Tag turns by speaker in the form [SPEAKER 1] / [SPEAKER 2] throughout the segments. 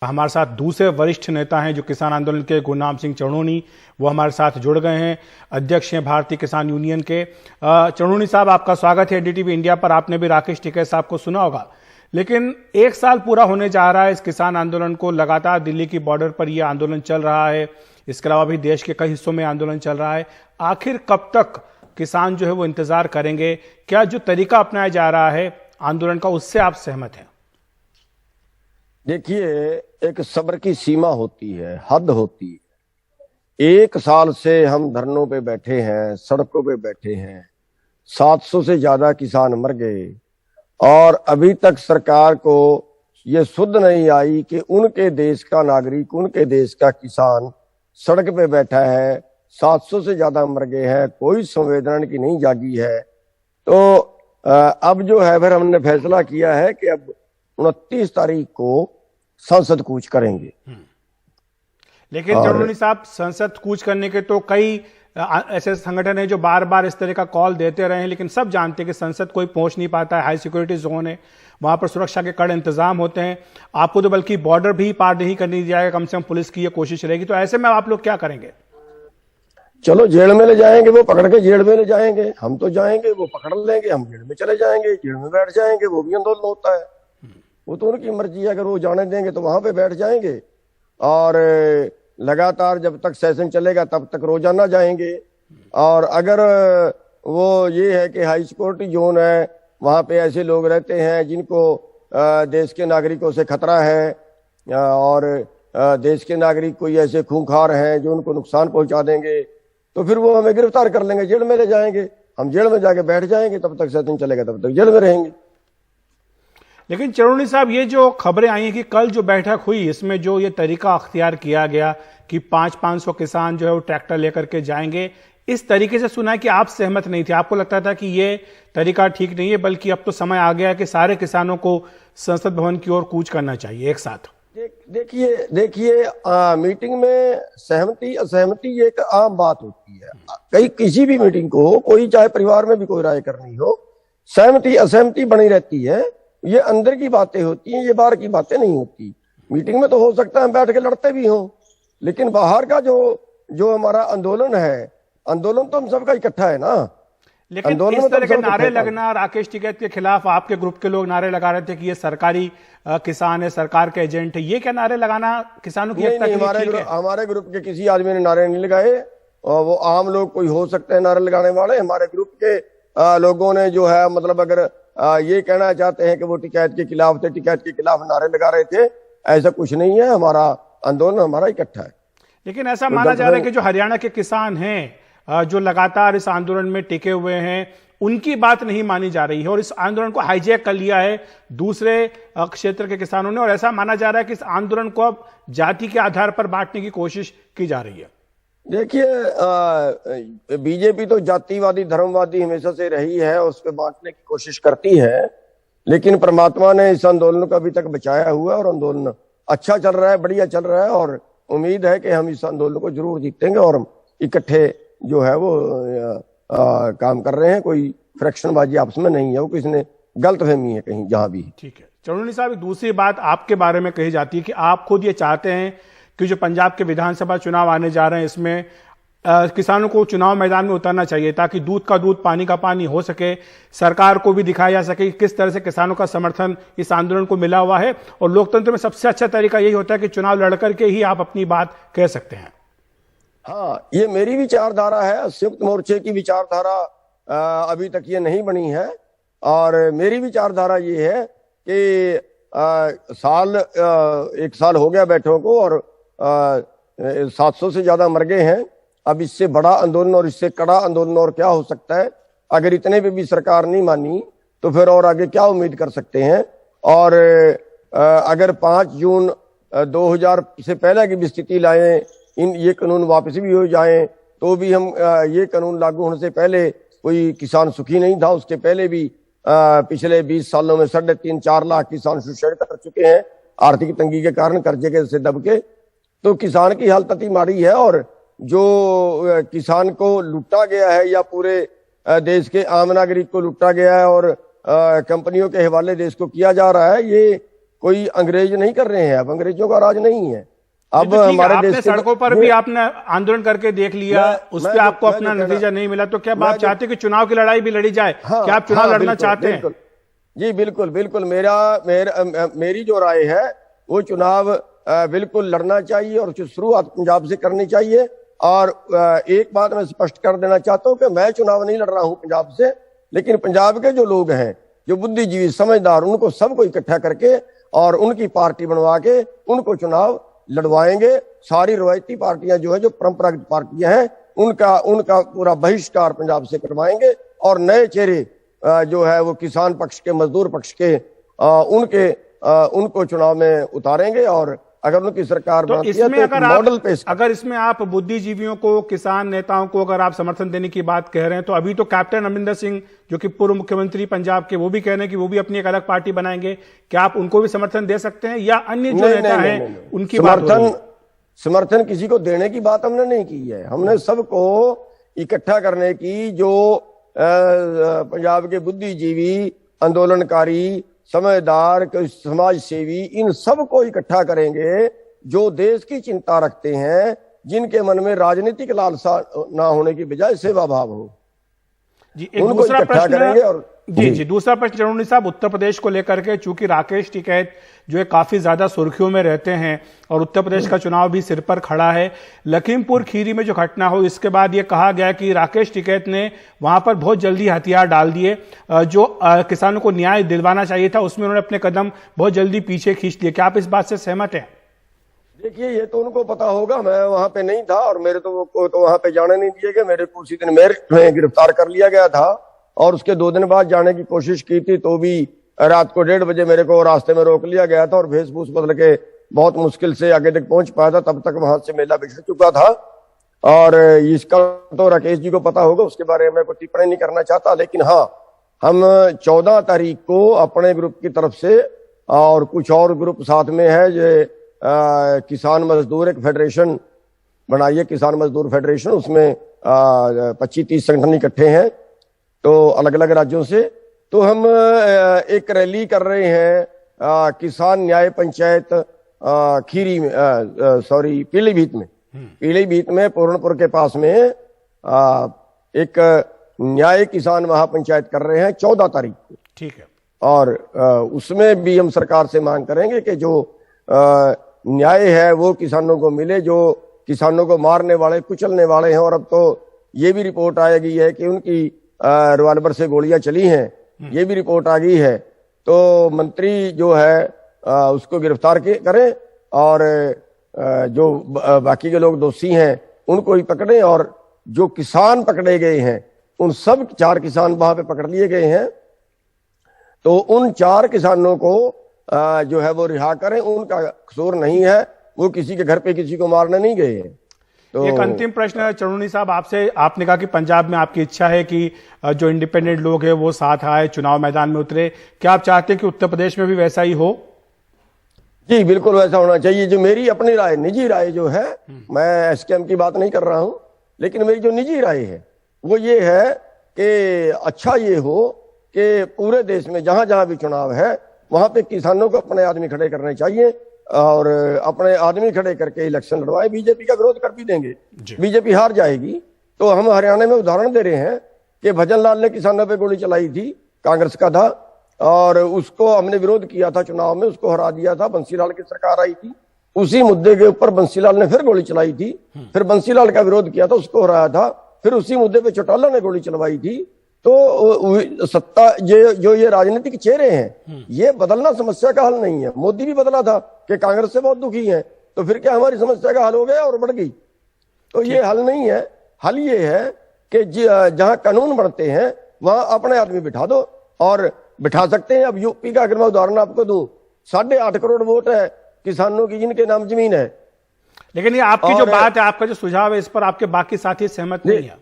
[SPEAKER 1] हमारे साथ दूसरे वरिष्ठ नेता हैं जो किसान आंदोलन के गुरनाम सिंह चढ़ूनी, वो हमारे साथ जुड़ गए हैं। अध्यक्ष हैं भारतीय किसान यूनियन के। चढ़ूनी साहब, आपका स्वागत है एनडीटीवी इंडिया पर। आपने भी राकेश टिकैत साहब को सुना होगा, लेकिन एक साल पूरा होने जा रहा है इस किसान आंदोलन को। लगातार दिल्ली की बॉर्डर पर यह आंदोलन चल रहा है, इसके अलावा भी देश के कई हिस्सों में आंदोलन चल रहा है। आखिर कब तक किसान जो है वो इंतजार करेंगे? क्या जो तरीका अपनाया जा रहा है आंदोलन का, उससे आप सहमत हैं?
[SPEAKER 2] देखिए, एक सब्र की सीमा होती है, हद होती है। एक साल से हम धरनों पे बैठे हैं, सड़कों पे बैठे हैं, 700 से ज्यादा किसान मर गए और अभी तक सरकार को ये सुध नहीं आई कि उनके देश का नागरिक, उनके देश का किसान सड़क पे बैठा है, 700 से ज्यादा मर गए हैं, कोई संवेदना की नहीं जागी है। तो अब जो है फिर हमने फैसला किया है कि अब 29 तारीख को संसद कूच करेंगे।
[SPEAKER 1] लेकिन चढ़ूनी साहब, संसद कूच करने के तो कई ऐसे संगठन हैं जो बार बार इस तरह का कॉल देते रहे हैं, लेकिन सब जानते हैं कि संसद कोई पहुंच नहीं पाता है। हाई सिक्योरिटी जोन है, वहां पर सुरक्षा के कड़े इंतजाम होते हैं। आपको तो बल्कि बॉर्डर भी पार नहीं करने दिया जाएगा, कम से कम पुलिस की यह कोशिश रहेगी। तो ऐसे में आप लोग क्या करेंगे?
[SPEAKER 2] चलो जेल में ले जाएंगे, वो पकड़ के जेल में ले जाएंगे। हम तो जाएंगे, वो पकड़ लेंगे, हम जेल में चले जाएंगे, जेल में बैठ जाएंगे। वो भी आंदोलन होता है, वो तो उनकी मर्जी है। अगर वो जाने देंगे तो वहां पे बैठ जाएंगे और लगातार जब तक सेशन चलेगा तब तक रोजाना जाएंगे। और अगर वो ये है कि हाई सिक्योरिटी जोन है, वहां पे ऐसे लोग रहते हैं जिनको देश के नागरिकों से खतरा है और देश के नागरिक कोई ऐसे खूंखार हैं जो उनको नुकसान पहुंचा देंगे, तो फिर वो हमें गिरफ्तार कर लेंगे, जेल में ले जाएंगे। हम जेल में जाके बैठ जाएंगे, तब तक सेशन चलेगा तब तक जेल में रहेंगे।
[SPEAKER 1] लेकिन चढ़ूनी साहब, ये जो खबरें आई हैं कि कल जो बैठक हुई, इसमें जो ये तरीका अख्तियार किया गया कि 500 किसान जो है वो ट्रैक्टर लेकर के जाएंगे, इस तरीके से सुना है कि आप सहमत नहीं थे। आपको लगता था कि ये तरीका ठीक नहीं है, बल्कि अब तो समय आ गया है कि सारे किसानों को संसद भवन की ओर कूच करना चाहिए एक साथ।
[SPEAKER 2] देखिए, मीटिंग में सहमति असहमति एक आम बात होती है। किसी भी मीटिंग को, कोई चाहे परिवार में भी कोई राय करनी हो, सहमति असहमति बनी रहती है। ये अंदर की बातें होती हैं, ये बाहर की बातें नहीं होती। मीटिंग में तो हो सकता है बैठ के लड़ते भी हों, लेकिन बाहर का जो हमारा आंदोलन है, आंदोलन तो हम सबका इकट्ठा है ना।
[SPEAKER 1] लेकिन इस तरह के नारे लगना, राकेश टिकैत के खिलाफ आपके ग्रुप के लोग नारे लगा रहे थे कि ये सरकारी किसान है, सरकार के एजेंट है। ये क्या नारे लगाना किसानों की एकता के लिए ठीक है?
[SPEAKER 2] हमारे ग्रुप के किसी आदमी ने नारे नहीं लगाए, और वो आम लोग कोई हो सकते हैं नारे लगाने वाले। हमारे ग्रुप के लोगों ने जो है, मतलब अगर ये कहना चाहते हैं कि वो टिकैत के खिलाफ थे, टिकैत के खिलाफ नारे लगा रहे थे, ऐसा कुछ नहीं है। हमारा आंदोलन हमारा इकट्ठा है।
[SPEAKER 1] लेकिन ऐसा माना जा रहा है कि जो हरियाणा के किसान हैं जो लगातार इस आंदोलन में टिके हुए हैं, उनकी बात नहीं मानी जा रही है और इस आंदोलन को हाईजैक कर लिया है दूसरे क्षेत्र के किसानों ने। और ऐसा माना जा रहा है कि इस आंदोलन को अब जाति के आधार पर बांटने की कोशिश की जा रही है।
[SPEAKER 2] देखिए, बीजेपी तो जातिवादी धर्मवादी हमेशा से रही है, उस पर बांटने की कोशिश करती है, लेकिन परमात्मा ने इस आंदोलन को अभी तक बचाया हुआ है और आंदोलन अच्छा चल रहा है, बढ़िया चल रहा है। और उम्मीद है कि हम इस आंदोलन को जरूर जीतेंगे और हम इकट्ठे जो है वो काम कर रहे हैं। कोई फ्रैक्शनबाजी आपस में नहीं है, वो किसी ने गलतफहमी है कहीं जहां भी।
[SPEAKER 1] ठीक है चढ़ूनी साहब, दूसरी बात आपके बारे में कही जाती है कि आप खुद ये चाहते हैं कि जो पंजाब के विधानसभा चुनाव आने जा रहे हैं, इसमें किसानों को चुनाव मैदान में उतरना चाहिए ताकि दूध का दूध पानी का पानी हो सके। सरकार को भी दिखाया जा सके कि किस तरह से किसानों का समर्थन इस आंदोलन को मिला हुआ है। और लोकतंत्र में सबसे अच्छा तरीका यही होता है कि चुनाव लड़ करके ही आप अपनी बात कह सकते हैं।
[SPEAKER 2] हाँ, ये मेरी विचारधारा है। संयुक्त मोर्चे की विचारधारा अभी तक ये नहीं बनी है और मेरी विचारधारा ये है कि एक साल हो गया बैठों को और 700 से ज्यादा मर गए हैं। अब इससे बड़ा आंदोलन और इससे कड़ा आंदोलन और क्या हो सकता है? अगर इतने पे भी सरकार नहीं मानी तो फिर और आगे क्या उम्मीद कर सकते हैं? और अगर 5 जून 2000 से पहले की भी स्थिति लाए, ये कानून वापस भी हो जाएं, तो भी हम ये कानून लागू होने से पहले कोई किसान सुखी नहीं था। उसके पहले भी पिछले 20 सालों में 3.5-4 लाख किसान सुसाइड कर चुके हैं आर्थिक तंगी के कारण, कर्जे के से दब के। तो किसान की हालत अति माड़ी है और जो किसान को लूटा गया है या पूरे देश के आम नागरिक को लूटा गया है और कंपनियों के हवाले देश को किया जा रहा है, ये कोई अंग्रेज नहीं कर रहे हैं, अब अंग्रेजों का राज नहीं है। अब
[SPEAKER 1] तो
[SPEAKER 2] हमारे
[SPEAKER 1] आपने
[SPEAKER 2] देश
[SPEAKER 1] सड़कों पर भी आपने आंदोलन करके देख लिया, उस पर आपको अपना नतीजा नहीं मिला, तो क्या आप चाहते कि चुनाव की लड़ाई भी लड़ी जाए?
[SPEAKER 2] हाँ,
[SPEAKER 1] क्या आप चुनाव
[SPEAKER 2] हाँ,
[SPEAKER 1] लड़ना चाहते हैं?
[SPEAKER 2] जी बिल्कुल बिल्कुल, मेरी जो राय है वो चुनाव बिल्कुल लड़ना चाहिए और शुरुआत पंजाब से करनी चाहिए। और एक बात मैं स्पष्ट कर देना चाहता हूं कि मैं चुनाव नहीं लड़ रहा हूं पंजाब से, लेकिन पंजाब के जो लोग हैं, जो बुद्धिजीवी समझदार, उनको सबको इकट्ठा करके और उनकी पार्टी बनवा के उनको चुनाव लड़वाएंगे। सारी रवायती पार्टियां जो है, जो परंपरागत पार्टियां हैं, उनका पूरा बहिष्कार पंजाब से करवाएंगे और नए चेहरे जो है वो किसान पक्ष के, मजदूर पक्ष के, उनको चुनाव में उतारेंगे। और अगर उनकी सरकार
[SPEAKER 1] तो
[SPEAKER 2] बनती
[SPEAKER 1] इसमें
[SPEAKER 2] है तो मॉडल पेश,
[SPEAKER 1] अगर इसमें आप बुद्धिजीवियों को, किसान नेताओं को अगर आप समर्थन देने की बात कह रहे हैं, तो अभी तो कैप्टन अमरिंदर सिंह जो कि पूर्व मुख्यमंत्री पंजाब के, वो भी कह रहे हैं कि वो भी अपनी एक अलग पार्टी बनाएंगे। क्या आप उनको भी समर्थन दे सकते हैं, या अन्य जो नेता हैं उनकी बात?
[SPEAKER 2] समर्थन किसी को देने की बात हमने नहीं की है। हमने सबको इकट्ठा करने की, जो पंजाब के बुद्धिजीवी, आंदोलनकारी, समझदार, समाज सेवी, इन सबको इकट्ठा करेंगे जो देश की चिंता रखते हैं, जिनके मन में राजनीतिक लालसा ना होने की बजाय सेवा भाव हो।
[SPEAKER 1] जी, एक दूसरा प्रश्न
[SPEAKER 2] करेंगे। और
[SPEAKER 1] जी दूसरा प्रश्न चरौनी साहब, उत्तर प्रदेश को लेकर के, चूंकि राकेश टिकैत जो है काफी ज्यादा सुर्खियों में रहते हैं और उत्तर प्रदेश का चुनाव भी सिर पर खड़ा है। लखीमपुर खीरी में जो घटना हो, इसके बाद ये कहा गया कि राकेश टिकैत ने वहां पर बहुत जल्दी हथियार डाल दिए, जो किसानों को न्याय दिलवाना चाहिए था उसमें उन्होंने अपने कदम बहुत जल्दी पीछे खींच लिए। क्या आप इस बात से सहमत हैं?
[SPEAKER 2] देखिए, ये तो उनको पता होगा, मैं वहां पे नहीं था और मेरे तो वहां पे जाने नहीं दिए गए। मेरे को उसी दिन मेरठ में गिरफ्तार कर लिया गया था और उसके 2 दिन बाद जाने की कोशिश की थी, तो भी रात को 1:30 बजे मेरे को रास्ते में रोक लिया गया था और वेशभूष बदल के बहुत मुश्किल से आगे तक पहुंच पाया था। तब तक वहां से मेला बिछड़ चुका था और इसका तो राकेश जी को पता होगा, उसके बारे में कोई टिप्पणी नहीं करना चाहता। लेकिन हाँ, हम 14 तारीख को अपने ग्रुप की तरफ से और कुछ और ग्रुप साथ में है, जो किसान मजदूर एक फेडरेशन बनाई है, किसान मजदूर फेडरेशन, उसमें 25-30 संगठन इकट्ठे हैं तो अलग अलग राज्यों से। तो हम एक रैली कर रहे हैं किसान न्याय पंचायत खीरी में, पीलीभीत में पूर्णपुर के पास में एक न्याय किसान महापंचायत कर रहे हैं 14 तारीख को।
[SPEAKER 1] ठीक है।
[SPEAKER 2] और उसमें भी हम सरकार से मांग करेंगे कि जो न्याय है वो किसानों को मिले, जो किसानों को मारने वाले, कुचलने वाले हैं। और अब तो ये भी रिपोर्ट आ गई है कि उनकी रिवाल्वर से गोलियां चली हैं, ये भी रिपोर्ट आ गई है। तो मंत्री जो है उसको गिरफ्तार करें और जो बाकी के लोग दोषी हैं उनको भी पकड़ें। और जो किसान पकड़े गए हैं, उन सब 4 किसान वहां पे पकड़ लिए गए हैं, तो उन 4 किसानों को जो है वो रिहा करें। उनका कसूर नहीं है, वो किसी के घर पे किसी को मारने नहीं गए हैं। तो
[SPEAKER 1] एक अंतिम प्रश्न है चरौनी साहब आपसे, आपने कहा कि पंजाब में आपकी इच्छा है कि जो इंडिपेंडेंट लोग हैं वो साथ आए, चुनाव मैदान में उतरे। क्या आप चाहते हैं कि उत्तर प्रदेश में भी वैसा ही हो?
[SPEAKER 2] जी बिल्कुल वैसा होना चाहिए। जो मेरी अपनी राय, निजी राय जो है, मैं एसकेएम की बात नहीं कर रहा हूं, लेकिन मेरी जो निजी राय है वो ये है कि अच्छा ये हो कि पूरे देश में जहां जहां भी चुनाव है वहां पे किसानों को अपने आदमी खड़े करने चाहिए और अपने आदमी खड़े करके इलेक्शन लड़वाए। बीजेपी का विरोध कर भी देंगे, बीजेपी हार जाएगी। तो हम हरियाणा में उदाहरण दे रहे हैं कि भजन लाल ने किसानों पे गोली चलाई थी, कांग्रेस का था, और उसको हमने विरोध किया था चुनाव में, उसको हरा दिया था। बंसीलाल की सरकार आई थी, उसी मुद्दे के ऊपर बंसीलाल ने फिर गोली चलाई थी, फिर बंसीलाल का विरोध किया था, उसको हराया था। फिर उसी मुद्दे पे चौटाला ने गोली चलवाई थी। तो सत्ता जो ये राजनीतिक चेहरे हैं, ये बदलना समस्या का हल नहीं है। मोदी भी बदला था कि कांग्रेस से बहुत दुखी है, तो फिर क्या हमारी समस्या का हल हो गया और बढ़ गई? तो ये हल नहीं है। हल ये है कि जहां कानून बनते हैं वहां अपने आदमी बिठा दो, और बिठा सकते हैं। अब यूपी का अगर मैं उदाहरण आपको दूं, 8.5 करोड़ वोट है किसानों की जिनके नाम जमीन है।
[SPEAKER 1] लेकिन ये आपकी जो बात है, आपका जो सुझाव है, इस पर आपके बाकी साथी सहमत नहीं है?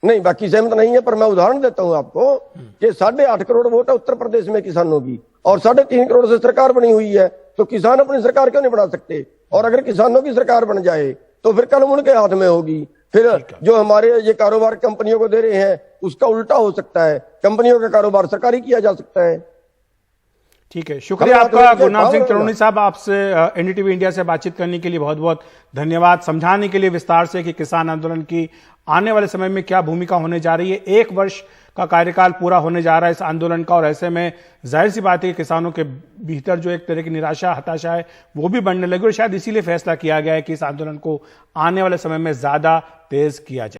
[SPEAKER 2] नहीं, बाकी सहमत नहीं है, पर मैं उदाहरण देता हूं आपको कि 8.5 करोड़ वोट है उत्तर प्रदेश में किसानों की, और 3.5 करोड़ से सरकार बनी हुई है। तो किसान अपनी सरकार क्यों नहीं बना सकते? और अगर किसानों की सरकार बन जाए तो फिर कलम उनके हाथ में होगी। फिर जो हमारे ये कारोबार कंपनियों को दे रहे हैं उसका उल्टा हो सकता है, कंपनियों का कारोबार सरकारी किया जा सकता है।
[SPEAKER 1] ठीक है, शुक्रिया
[SPEAKER 2] हमें
[SPEAKER 1] आपका
[SPEAKER 2] आंदोलन के
[SPEAKER 1] गुरनाम सिंह
[SPEAKER 2] पावर
[SPEAKER 1] चढ़ूनी साहब। आपसे एनडीटीवी इंडिया से बातचीत करने के लिए बहुत बहुत धन्यवाद। समझाने के लिए विस्तार से कि किसान आंदोलन की आने वाले समय में क्या भूमिका होने जा रही है। 1 वर्ष का कार्यकाल पूरा होने जा रहा है इस आंदोलन का, और ऐसे में जाहिर सी बात है कि किसानों के भीतर जो एक तरह की निराशा, हताशा है वो भी बढ़ने लगी, और शायद इसीलिए फैसला किया गया है कि इस आंदोलन को आने वाले समय में ज्यादा तेज किया जाए।